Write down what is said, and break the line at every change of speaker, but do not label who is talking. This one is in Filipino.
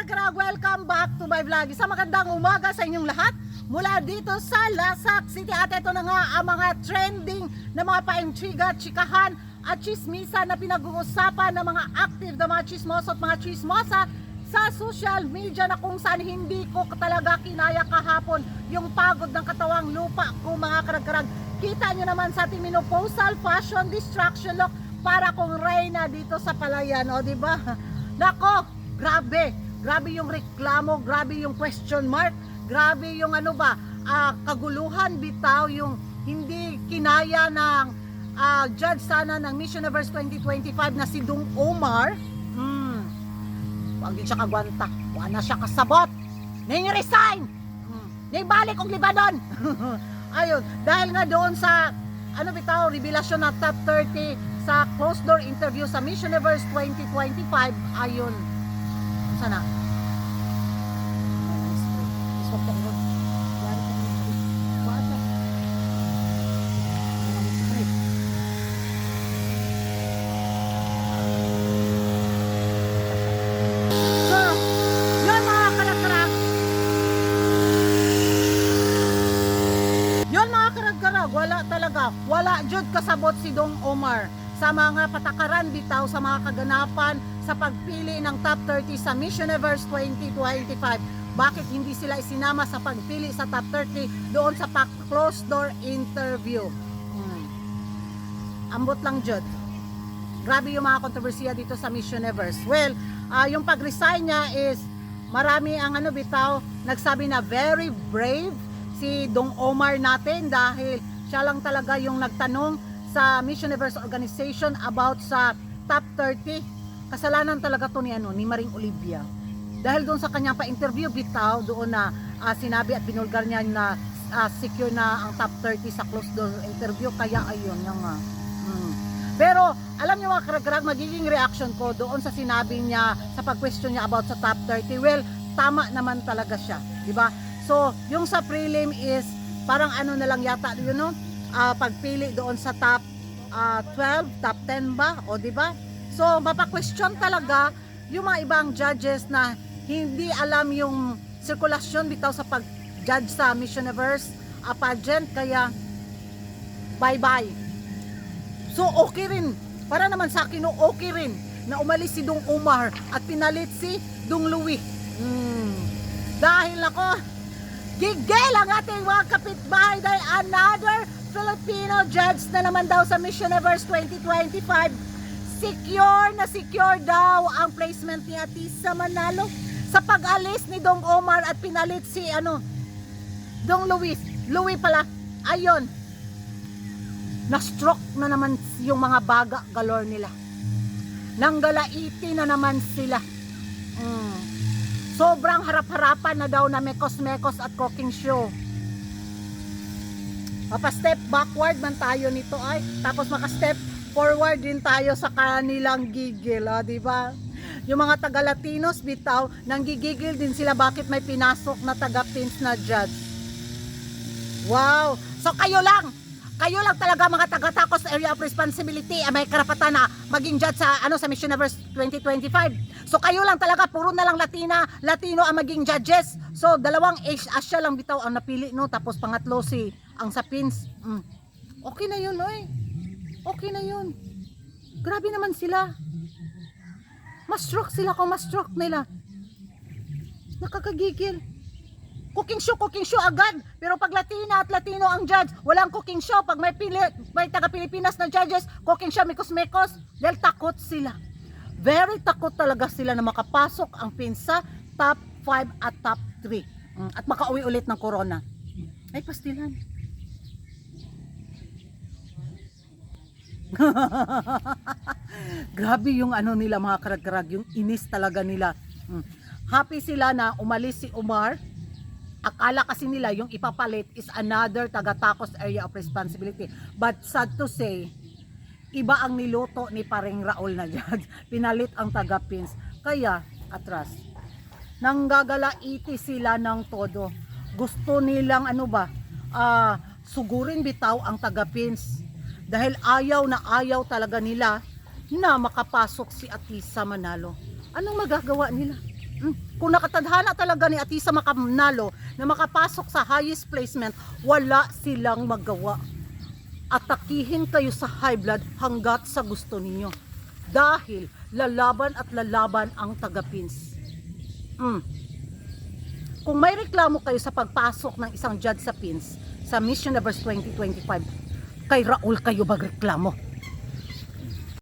karag-karag, welcome back to my vlog. Isang magandang umaga sa inyong lahat mula dito sa Lasak City. At ito na nga ang mga trending na mga paintriga, chikahan at chismisa na pinag-uusapan ng mga active na mga chismoso at mga chismosa sa social media, na kung saan hindi ko talaga kinaya kahapon yung pagod ng katawang lupa ko, mga karag-karag. Kita nyo naman sa ating menopausal fashion distraction look para kong reyna dito sa palayan, o diba? Nako, grabe yung reklamo, grabe yung question mark, grabe yung kaguluhan bitaw, yung hindi kinaya ng judge sana ng Miss Universe 2025 na si Dung Omar. Huwag din siya kagwanta, wala siya kasabot, ning resign, ning balik og Libanon. Ayun, dahil nga doon sa revelasyon na top 30 sa closed door interview sa Miss Universe 2025, ayun, sana wala jud kasabot si Dung Omar sa mga patakaran bitaw sa mga kaganapan sa pagpili ng top 30 sa Miss Universe 2025. Bakit hindi sila isinama sa pagpili sa top 30 doon sa closed door interview? Ambot lang jud. Grabe yung mga kontrobersiya dito sa Miss Universe. Well, yung pag-resign niya is marami ang nagsabi na very brave si Dung Omar natin, dahil siya lang talaga yung nagtanong sa Miss Universe organization about sa top 30. Kasalanan talaga to ni Maring Olivia. Dahil doon sa kanyang pa-interview bitaw, doon na sinabi at binulgar niya na secure na ang top 30 sa closed door interview. Kaya ayun yung Pero alam niyo mga karag-karag, magiging reaction ko doon sa sinabi niya sa pag-question niya about sa top 30. Well, tama naman talaga siya, di ba? So, yung sa prelim is parang na lang yata, pagpili doon sa top 12, top 10 ba? O diba? So, mapa-question talaga yung mga ibang judges na hindi alam yung sirkulasyon bitaw sa pag-judge sa Miss Universe pageant, kaya bye-bye. So, okay rin. Para naman sa akin, okay rin na umalis si Dung Omar at pinalit si Dung Louie. Dahil ako, gigil ang ating mga kapitbahay dahil another Filipino judge na naman daw sa Miss Universe 2025. Secure daw ang placement ni Atisa Manalo sa pag-alis ni Dung Omar at pinalit si Dung Louie pala. Ayun, na-stroke na naman yung mga baga galore nila. Nanggalaiti na naman sila. Sobrang harap-harapan na daw na mekos-mekos at cooking show. Mapa-step backward man tayo nito ay, tapos maka-step forward din tayo sa kanilang gigil, di ba? Yung mga taga-Latinos bitaw, nanggigigil din sila bakit may pinasok na taga-pins na judge. Wow! So kayo lang talaga mga taga-Tacos Area of Responsibility may karapatan na maging judge sa sa Miss Universe 2025. So kayo lang talaga, puro na lang Latino ang maging judges. So dalawang Asia lang bitaw ang napili, tapos pangatlo si ang sa pins. Okay na yun, oy. Okay na yun. Grabe naman sila. Mas-stroke sila kung mas-stroke nila. Nakakagigil. Cooking show agad. Pero pag Latina at Latino ang judge, walang cooking show. Pag may taga-Pilipinas na judges, cooking show, mikos-mikos. Dahil takot sila. Very takot talaga sila na makapasok ang pinsa top 5 at top 3. At makauwi ulit ng corona. Ay, pastilan. Grabe yung nila mga karag-karag, yung inis talaga nila. Happy sila na umalis si Omar. Akala kasi nila yung ipapalit is another taga-Tacos Area of Responsibility. But sad to say, iba ang niluto ni Paring Raul na judge. Pinalit ang taga-pins. Kaya, atras, nanggagalaiti sila ng todo. Gusto nilang sugurin bitaw ang taga-pins. Dahil ayaw na ayaw talaga nila na makapasok si Atisa Manalo. Anong magagawa nila? Kung nakatadhana talaga ni Atisa Makamnalo na makapasok sa highest placement, wala silang magawa. Atakihin kayo sa high blood hanggat sa gusto ninyo. Dahil lalaban at lalaban ang taga-Pins. Kung may reklamo kayo sa pagpasok ng isang judge sa Pins sa Miss Universe 2025, kay Raul kayo magreklamo.